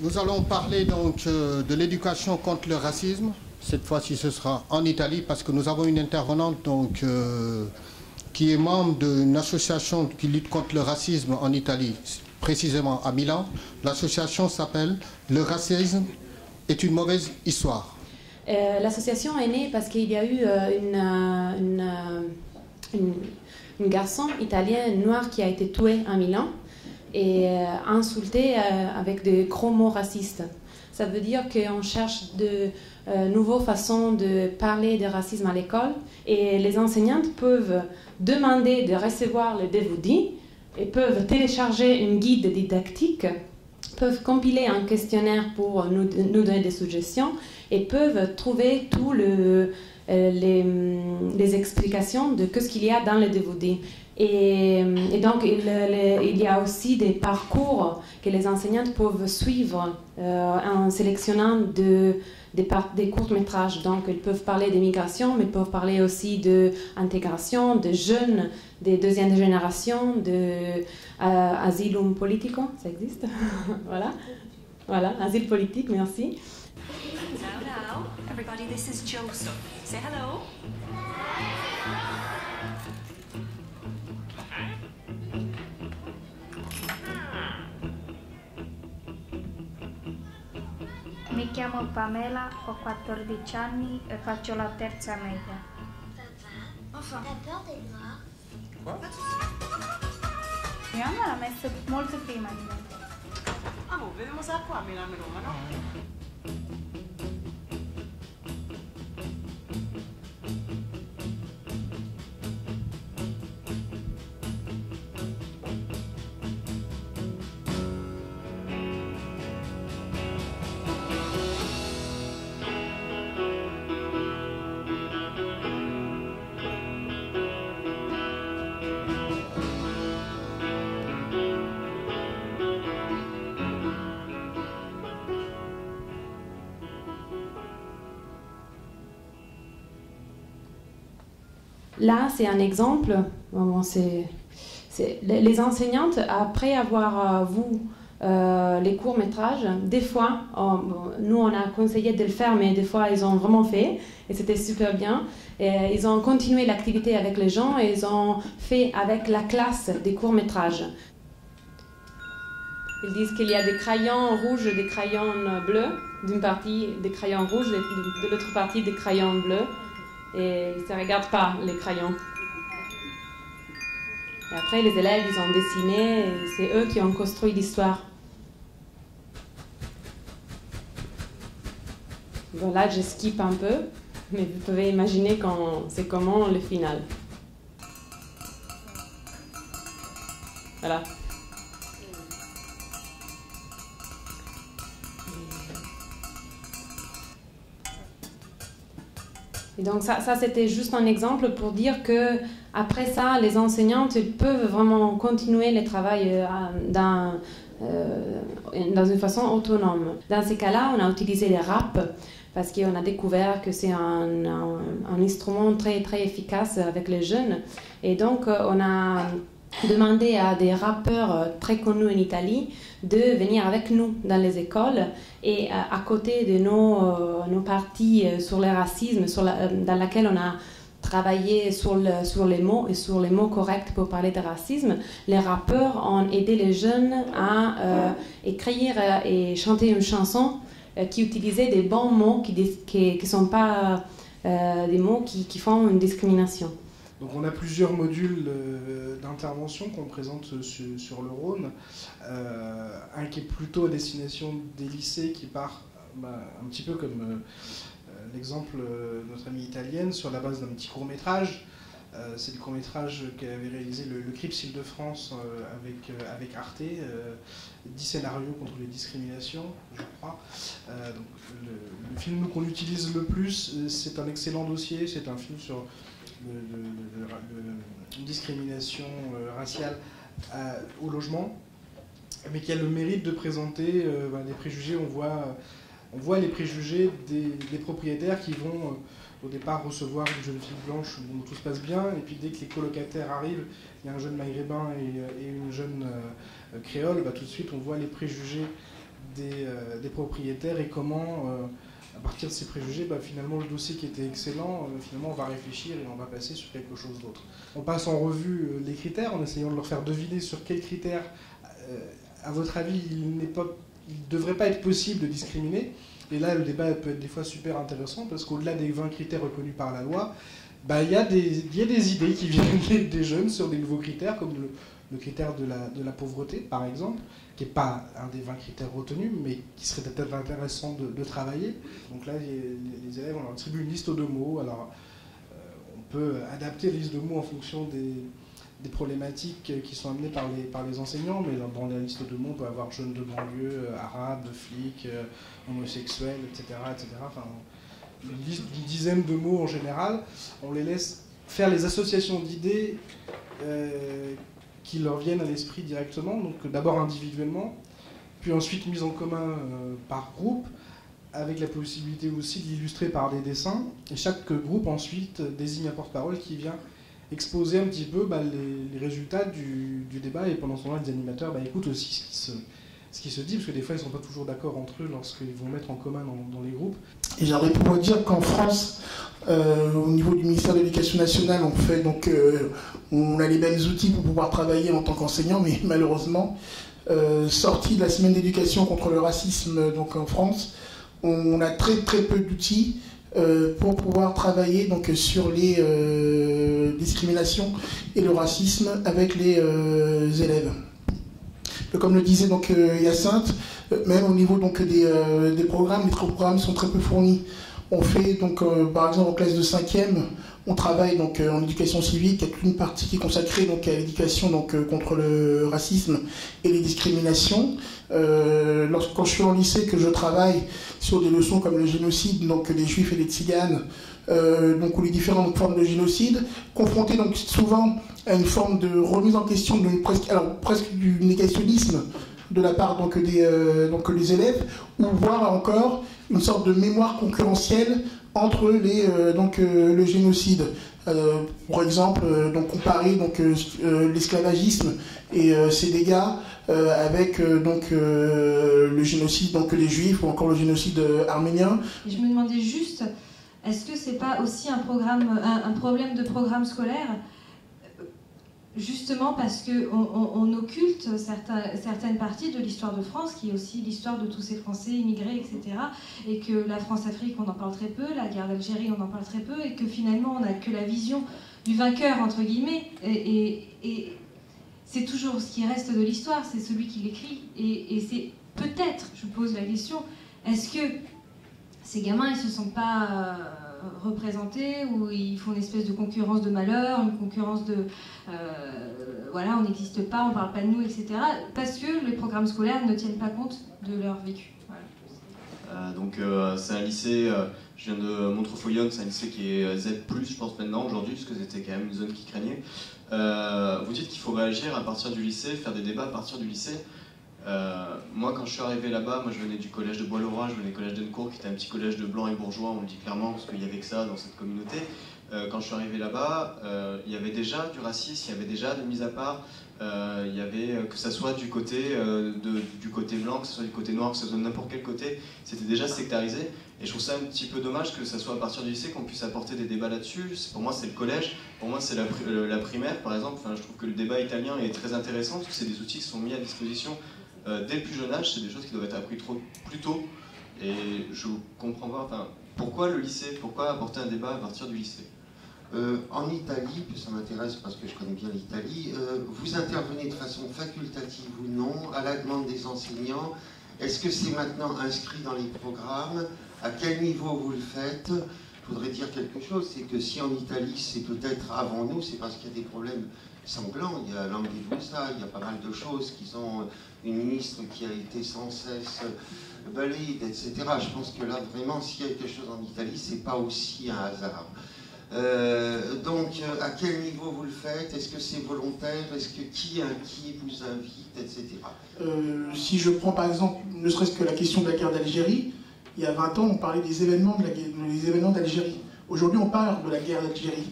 Nous allons parler donc de l'éducation contre le racisme. Cette fois-ci, ce sera en Italie parce que nous avons une intervenante donc, qui est membre d'une association qui lutte contre le racisme en Italie, précisément à Milan. L'association s'appelle Le racisme est une mauvaise histoire. L'association est née parce qu'il y a eu un garçon italien noir qui a été tué à Milan et insulté avec de gros mots racistes. Ça veut dire qu'on cherche de nouvelles façons de parler de racisme à l'école et les enseignantes peuvent demander de recevoir le DVD et peuvent télécharger une guide didactique, peuvent compiler un questionnaire pour nous donner des suggestions et peuvent trouver tous les explications de ce qu'il y a dans le DVD. Et donc, il y a aussi des parcours que les enseignantes peuvent suivre en sélectionnant des courts-métrages. Donc, ils peuvent parler d'immigration, mais ils peuvent parler aussi d'intégration, de jeunes, des deuxième génération, d'asylum politico, ça existe. Voilà, asile politique, merci. Now, everybody, this is Joseph. Say hello. Mi chiamo Pamela, ho 14 anni e faccio la terza media. Enfin, t'as peur des noirs? Quoi? Mia mamma l'ha messo molto prima di me. Ah, boh, vediamo se qua a Milano e Roma, no? Là, c'est un exemple. Les enseignantes, après avoir vu les courts-métrages, des fois, nous on a conseillé de le faire, mais des fois ils ont vraiment fait, et c'était super bien. Et ils ont continué l'activité avec les gens, et ils ont fait avec la classe des courts-métrages. Ils disent qu'il y a des crayons rouges et des crayons bleus, d'une partie des crayons rouges, de l'autre partie des crayons bleus. Et ils ne se regardent pas, les crayons. Et après, les élèves, ils ont dessiné, et c'est eux qui ont construit l'histoire. Bon, là, je skip un peu, mais vous pouvez imaginer c'est comment le final. Voilà. Et donc ça c'était juste un exemple pour dire que après ça, les enseignantes peuvent vraiment continuer le travail dans une façon autonome. Dans ces cas-là, on a utilisé les rap parce qu'on a découvert que c'est un instrument très très efficace avec les jeunes. Et donc on a demandé à des rappeurs très connus en Italie de venir avec nous dans les écoles et à côté de nos parties sur le racisme dans laquelle on a travaillé sur les mots et sur les mots corrects pour parler de racisme, les rappeurs ont aidé les jeunes à écrire et chanter une chanson qui utilisait des bons mots qui ne sont pas des mots qui font une discrimination. Donc on a plusieurs modules d'intervention qu'on présente sur le Rhône. Un qui est plutôt à destination des lycées qui part un petit peu comme l'exemple de notre amie italienne sur la base d'un petit court-métrage. C'est le court-métrage qu'avait réalisé le CRIPS Île-de-France avec Arte, 10 scénarios contre les discriminations, je crois. Donc le film qu'on utilise le plus, c'est un excellent dossier, c'est un film sur une discrimination raciale au logement, mais qui a le mérite de présenter des préjugés. On voit les préjugés des propriétaires qui vont au départ recevoir une jeune fille blanche où tout se passe bien, et puis dès que les colocataires arrivent, il y a un jeune maghrébin et une jeune créole, tout de suite on voit les préjugés des propriétaires et comment, à partir de ces préjugés, finalement le dossier qui était excellent, finalement on va réfléchir et on va passer sur quelque chose d'autre. On passe en revue les critères en essayant de leur faire deviner sur quels critères, à votre avis, il ne devrait pas être possible de discriminer. Et là, le débat peut être des fois super intéressant parce qu'au-delà des 20 critères reconnus par la loi, il y a des idées qui viennent des jeunes sur des nouveaux critères, comme le critère de la pauvreté, par exemple, qui n'est pas un des 20 critères retenus, mais qui serait peut-être intéressant de travailler. Donc là, les élèves, on leur attribue une liste de mots. Alors, on peut adapter la liste de mots en fonction des problématiques qui sont amenées par les enseignants, mais dans la liste de mots, on peut avoir jeunes de banlieue, arabes, flics, homosexuels, etc. Enfin, une liste d'une dizaine de mots en général. On les laisse faire les associations d'idées qui leur viennent à l'esprit directement, donc d'abord individuellement, puis ensuite mise en commun par groupe, avec la possibilité aussi d'illustrer par des dessins. Et chaque groupe ensuite désigne un porte-parole qui vient exposer un petit peu les résultats du débat, et pendant ce temps-là, les animateurs écoutent aussi ce qui se dit, parce que des fois, ils ne sont pas toujours d'accord entre eux lorsqu'ils vont mettre en commun dans les groupes. Et j'aimerais pouvoir dire qu'en France, au niveau du ministère de l'Éducation nationale, on a les mêmes outils pour pouvoir travailler en tant qu'enseignant, mais malheureusement, sorti de la semaine d'éducation contre le racisme donc en France, on a très très peu d'outils pour pouvoir travailler sur les discriminations et le racisme avec les élèves. Comme le disait Hyacinthe, même au niveau des programmes, les programmes sont très peu fournis. On fait par exemple en classe de 5e, on travaille en éducation civique, il y a toute une partie qui est consacrée à l'éducation contre le racisme et les discriminations. Quand je suis en lycée, que je travaille sur des leçons comme le génocide, les juifs et les tziganes, ou les différentes formes de génocide, confrontés souvent à une forme de remise en question, presque du négationnisme de la part des élèves, ou voire encore une sorte de mémoire concurrentielle entre le génocide. Par exemple, comparer l'esclavagisme et ses dégâts avec le génocide des Juifs ou encore le génocide arménien. Et je me demandais juste, est-ce que c'est pas aussi un problème de programme scolaire, justement parce qu'on occulte certaines parties de l'histoire de France, qui est aussi l'histoire de tous ces Français immigrés, etc. Et que la France-Afrique, on en parle très peu, la guerre d'Algérie, on en parle très peu, et que finalement, on n'a que la vision du vainqueur, entre guillemets, et c'est toujours ce qui reste de l'histoire, c'est celui qui l'écrit. Et c'est peut-être, je pose la question, est-ce que ces gamins, ils ne se sentent pas représentés, ou ils font une espèce de concurrence de malheur, une concurrence de on n'existe pas, on ne parle pas de nous, etc. Parce que les programmes scolaires ne tiennent pas compte de leur vécu. Voilà. C'est un lycée, je viens de Montreux-Follionne, c'est un lycée qui est Z+, je pense maintenant aujourd'hui, parce que c'était quand même une zone qui craignait. Vous dites qu'il faut réagir à partir du lycée, faire des débats à partir du lycée. Moi, quand je suis arrivé là-bas, je venais du collège de Bois-Laurent, je venais du collège d'Encourt, qui était un petit collège de blancs et bourgeois, on le dit clairement, parce qu'il n'y avait que ça dans cette communauté. Quand je suis arrivé là-bas, il y avait déjà du racisme, il y avait déjà des mises à part, il y avait, que ce soit du côté blanc, que ce soit du côté noir, que ce soit de n'importe quel côté, c'était déjà sectarisé. Et je trouve ça un petit peu dommage que ça soit à partir du lycée qu'on puisse apporter des débats là-dessus. Pour moi, c'est le collège, pour moi, c'est la primaire, par exemple. Enfin, je trouve que le débat italien est très intéressant, parce que c'est des outils qui sont mis à disposition dès le plus jeune âge, c'est des choses qui doivent être apprises plus tôt. Et je comprends pas, pourquoi le lycée, pourquoi apporter un débat à partir du lycée? En Italie, ça m'intéresse parce que je connais bien l'Italie, vous intervenez de façon facultative ou non, à la demande des enseignants. Est-ce que c'est maintenant inscrit dans les programmes? À quel niveau vous le faites? Je voudrais dire quelque chose, c'est que si en Italie c'est peut-être avant nous, c'est parce qu'il y a des problèmes sanglants. Il y a Lampedusa, il y a pas mal de choses qui sont une ministre qui a été sans cesse balayée, etc. Je pense que là, vraiment, s'il y a quelque chose en Italie, c'est pas aussi un hasard. À quel niveau vous le faites? Est-ce que c'est volontaire? Est-ce que qui vous invite, etc. Si je prends par exemple, ne serait-ce que la question de la guerre d'Algérie, il y a 20 ans, on parlait des événements d'Algérie. Aujourd'hui, on parle de la guerre d'Algérie.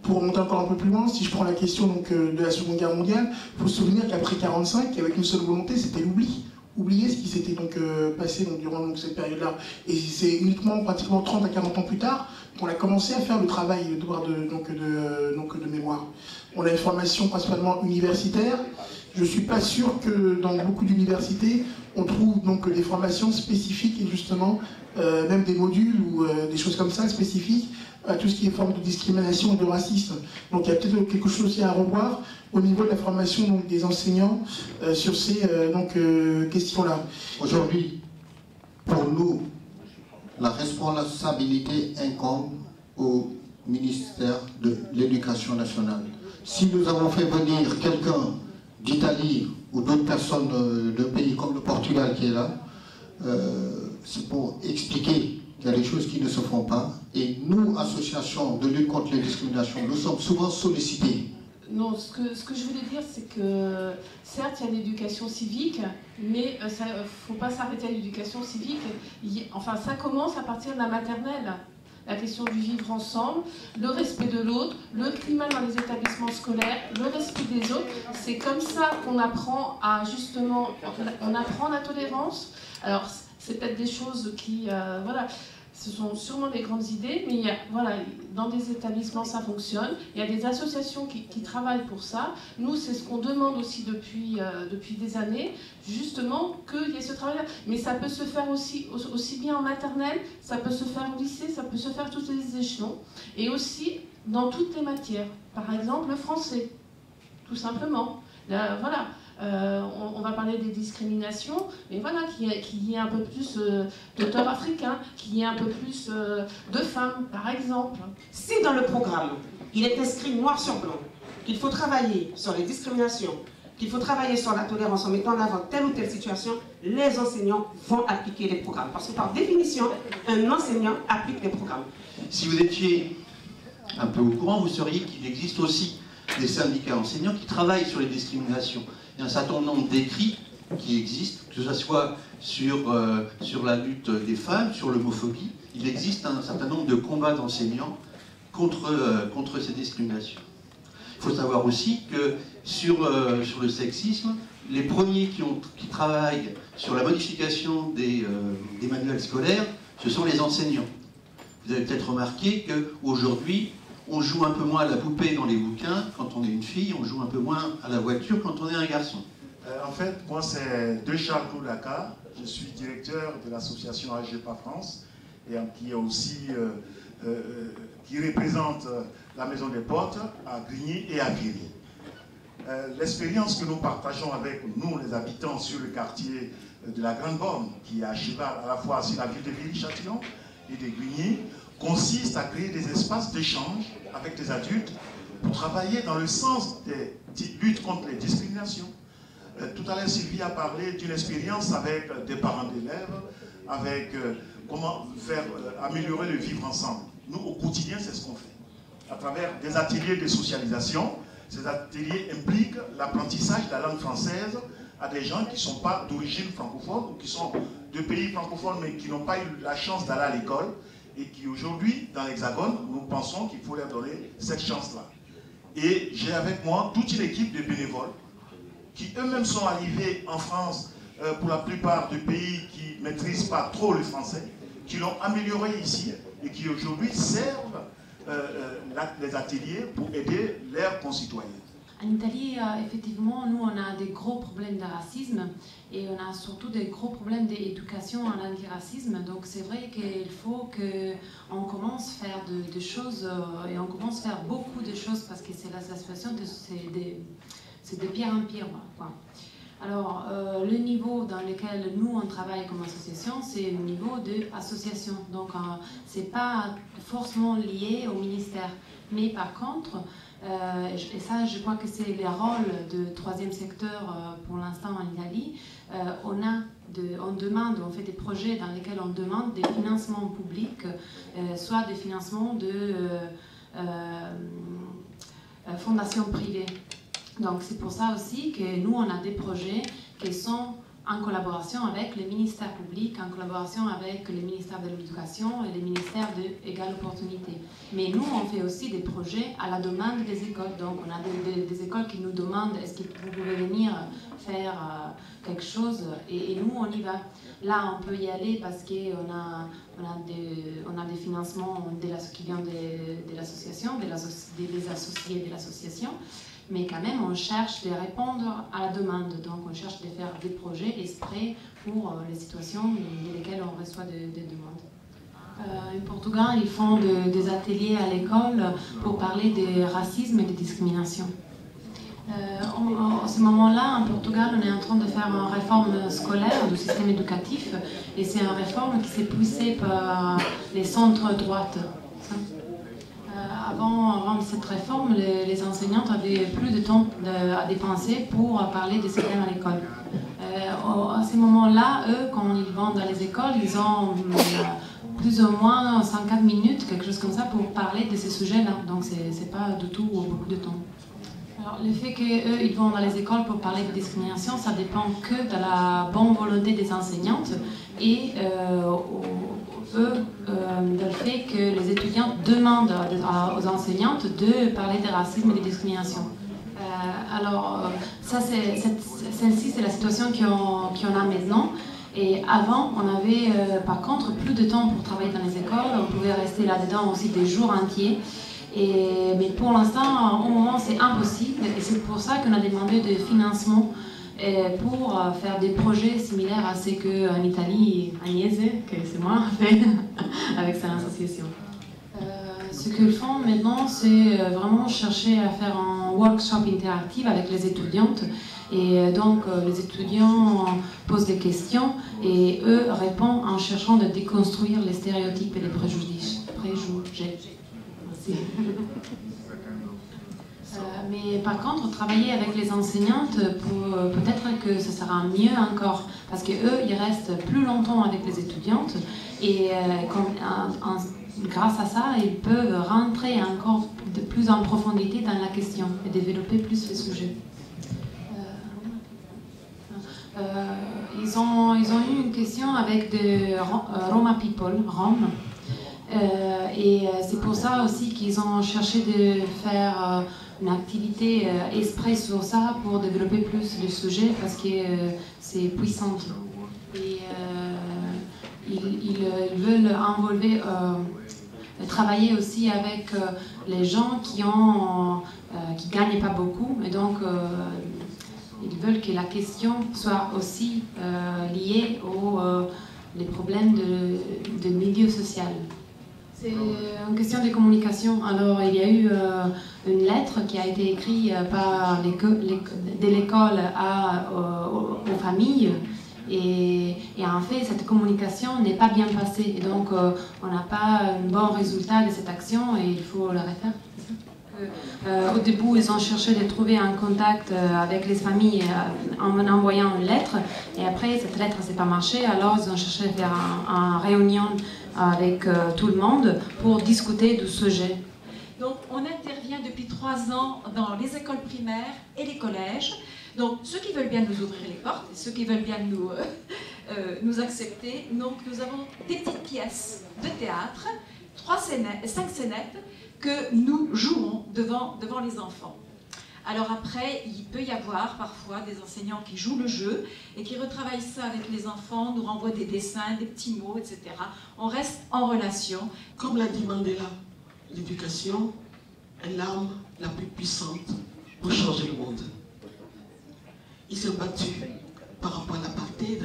Pour remonter encore un peu plus loin, si je prends la question de la Seconde Guerre mondiale, il faut se souvenir qu'après 1945, avec une seule volonté, c'était l'oubli. oublié ce qui s'était donc passé donc, durant donc, cette période-là. Et c'est uniquement pratiquement 30 à 40 ans plus tard qu'on a commencé à faire le travail de mémoire. On a une formation principalement universitaire. Je ne suis pas sûr que dans beaucoup d'universités, on trouve donc des formations spécifiques et justement même des modules ou des choses comme ça spécifiques à tout ce qui est forme de discrimination et de racisme. Donc il y a peut-être quelque chose aussi à revoir au niveau de la formation donc, des enseignants sur ces questions-là. Aujourd'hui, pour nous, la responsabilité incombe au ministère de l'Éducation nationale. Si nous avons fait venir quelqu'un d'Italie ou d'autres personnes d'un pays comme le Portugal qui est là, c'est pour expliquer qu'il y a des choses qui ne se font pas. Et nous, associations de lutte contre les discriminations, nous sommes souvent sollicités. Non, ce que je voulais dire, c'est que certes, il y a l'éducation civique, mais il ne faut pas s'arrêter à l'éducation civique. Enfin, ça commence à partir de la maternelle. La question du vivre ensemble, le respect de l'autre, le climat dans les établissements scolaires, le respect des autres. C'est comme ça qu'on apprend à justement, on apprend la tolérance. Alors, c'est peut-être des choses qui, voilà, ce sont sûrement des grandes idées, mais voilà, dans des établissements ça fonctionne. Il y a des associations qui travaillent pour ça. Nous, c'est ce qu'on demande aussi depuis des années, justement, qu'il y ait ce travail-là. Mais ça peut se faire aussi bien en maternelle, ça peut se faire au lycée, ça peut se faire à tous les échelons. Et aussi dans toutes les matières. Par exemple, le français, tout simplement. Là, voilà. On va parler des discriminations, mais voilà, qu'il y ait un peu plus d'auteurs africains, qu'il y ait un peu plus de femmes, par exemple. Si dans le programme, il est inscrit noir sur blanc qu'il faut travailler sur les discriminations, qu'il faut travailler sur la tolérance en mettant en avant telle ou telle situation, les enseignants vont appliquer les programmes. Parce que par définition, un enseignant applique les programmes. Si vous étiez un peu au courant, vous sauriez qu'il existe aussi des syndicats enseignants qui travaillent sur les discriminations. Il y a un certain nombre d'écrits qui existent, que ce soit sur la lutte des femmes, sur l'homophobie. Il existe un certain nombre de combats d'enseignants contre ces discriminations. Il faut savoir aussi que sur le sexisme, les premiers qui travaillent sur la modification des manuels scolaires, ce sont les enseignants. Vous avez peut-être remarqué qu'aujourd'hui, on joue un peu moins à la poupée dans les bouquins quand on est une fille, on joue un peu moins à la voiture quand on est un garçon. En fait, moi c'est De Charles Dakar, je suis directeur de l'association AGEPA France, et qui est aussi qui représente la Maison des Portes à Grigny et à Viry. L'expérience que nous partageons avec nous, les habitants sur le quartier de la Grande Borne, qui est à cheval à la fois sur la ville de Viry-Châtillon et de Grigny, consiste à créer des espaces d'échange avec des adultes pour travailler dans le sens des luttes contre les discriminations. Tout à l'heure, Sylvie a parlé d'une expérience avec des parents d'élèves, avec comment faire améliorer le vivre ensemble. Nous, au quotidien, c'est ce qu'on fait. À travers des ateliers de socialisation, ces ateliers impliquent l'apprentissage de la langue française à des gens qui ne sont pas d'origine francophone ou qui sont de pays francophones mais qui n'ont pas eu la chance d'aller à l'école, et qui aujourd'hui, dans l'Hexagone, nous pensons qu'il faut leur donner cette chance-là. Et j'ai avec moi toute une équipe de bénévoles qui eux-mêmes sont arrivés en France pour la plupart de pays qui ne maîtrisent pas trop le français, qui l'ont amélioré ici et qui aujourd'hui servent les ateliers pour aider leurs concitoyens. En Italie, effectivement, nous, on a des gros problèmes de racisme et on a surtout des gros problèmes d'éducation à l'antiracisme. Donc, c'est vrai qu'il faut qu'on commence à faire des choses et on commence à faire beaucoup de choses parce que c'est la situation, c'est de pire en pire, quoi. Alors, le niveau dans lequel nous, on travaille comme association, c'est le niveau d'association. Donc, ce n'est pas forcément lié au ministère. Mais par contre, et ça, je crois que c'est le rôle du troisième secteur pour l'instant en Italie. On demande, on fait des projets dans lesquels on demande des financements publics, soit des financements de fondations privées. Donc c'est pour ça aussi que nous, on a des projets qui sont en collaboration avec les ministères publics, en collaboration avec les ministères de l'Éducation et les ministères de l'égale opportunité. Mais nous, on fait aussi des projets à la demande des écoles. Donc, on a des écoles qui nous demandent est-ce que vous pouvez venir faire quelque chose, et nous, on y va. Là, on peut y aller parce qu'on a des financements qui viennent de l'association, des associés de l'association. Mais quand même, on cherche de répondre à la demande. Donc, on cherche de faire des projets exprès pour les situations dans lesquelles on reçoit des demandes. En Portugal, ils font des ateliers à l'école pour parler de racisme et de discrimination. En ce moment-là, en Portugal, on est en train de faire une réforme scolaire du système éducatif. Et c'est une réforme qui s'est poussée par les centres droites. Avant cette réforme, les enseignantes avaient plus de temps à dépenser pour parler de ces thèmes à l'école. À ce moment-là, eux, quand ils vont dans les écoles, ils ont plus ou moins 54 minutes, quelque chose comme ça, pour parler de ces sujets-là. Donc, c'est pas du tout beaucoup de temps. Alors, le fait qu'eux, ils vont dans les écoles pour parler de discrimination, ça dépend que de la bonne volonté des enseignantes et le fait que les étudiants demandent aux enseignantes de parler de racisme et de discrimination. Celle-ci, c'est la situation qu'on a maintenant. Et avant, on avait par contre plus de temps pour travailler dans les écoles. On pouvait rester là-dedans aussi des jours entiers. Mais pour l'instant, au moment, c'est impossible. Et c'est pour ça qu'on a demandé des financements pour faire des projets similaires à ce qu'en Italie, Agnese, que c'est moi, fait avec son association. Ce qu'ils font maintenant, c'est vraiment chercher à faire un workshop interactif avec les étudiantes. Et donc, les étudiants posent des questions et eux répondent en cherchant de déconstruire les stéréotypes et les préjugés. Merci. Mais par contre, travailler avec les enseignantes, peut-être que ce sera mieux encore, parce qu'eux, ils restent plus longtemps avec les étudiantes, et grâce à ça, ils peuvent rentrer encore de plus en profondité dans la question et développer plus le sujet. Ils ont eu une question avec des Roma people, Roms, et c'est pour ça aussi qu'ils ont cherché de faire une activité exprès sur ça pour développer plus le sujet parce que c'est puissant. Et ils veulent travailler aussi avec les gens qui gagnent pas beaucoup, et donc ils veulent que la question soit aussi liée aux les problèmes de milieu social. C'est une question de communication. Alors, il y a eu une lettre qui a été écrite de l'école aux familles. Et en fait, cette communication n'est pas bien passée. Et donc, on n'a pas un bon résultat de cette action et il faut le refaire. Au début, ils ont cherché de trouver un contact avec les familles en envoyant une lettre. Et après, cette lettre n'a pas marché. Alors, ils ont cherché à faire une réunion avec tout le monde pour discuter du sujet. Donc, on intervient depuis 3 ans dans les écoles primaires et les collèges. Donc, ceux qui veulent bien nous ouvrir les portes, et ceux qui veulent bien nous accepter. Donc, nous avons des petites pièces de théâtre, 5 scénettes, que nous jouons devant les enfants. Alors après, il peut y avoir parfois des enseignants qui jouent le jeu et qui retravaillent ça avec les enfants, nous renvoient des dessins, des petits mots, etc. On reste en relation. Comme l'a dit Mandela, l'éducation est l'arme la plus puissante pour changer le monde. Il s'est battu par rapport à l'apartheid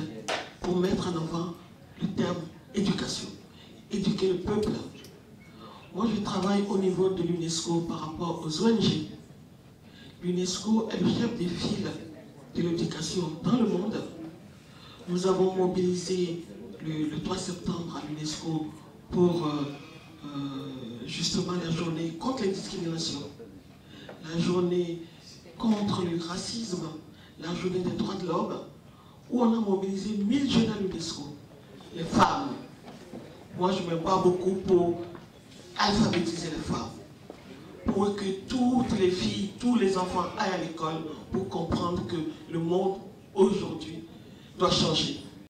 pour mettre en avant le terme éducation, éduquer le peuple. Moi, je travaille au niveau de l'UNESCO par rapport aux ONG. L'UNESCO est le chef des files de l'éducation dans le monde. Nous avons mobilisé le 3 septembre à l'UNESCO pour justement la journée contre les discriminations, la journée contre le racisme, la journée des droits de l'homme, où on a mobilisé 1000 jeunes à l'UNESCO, les femmes. Moi, je me bats beaucoup pour alphabétiser les femmes, pour que toutes les filles, tous les enfants aillent à l'école pour comprendre que le monde aujourd'hui doit changer.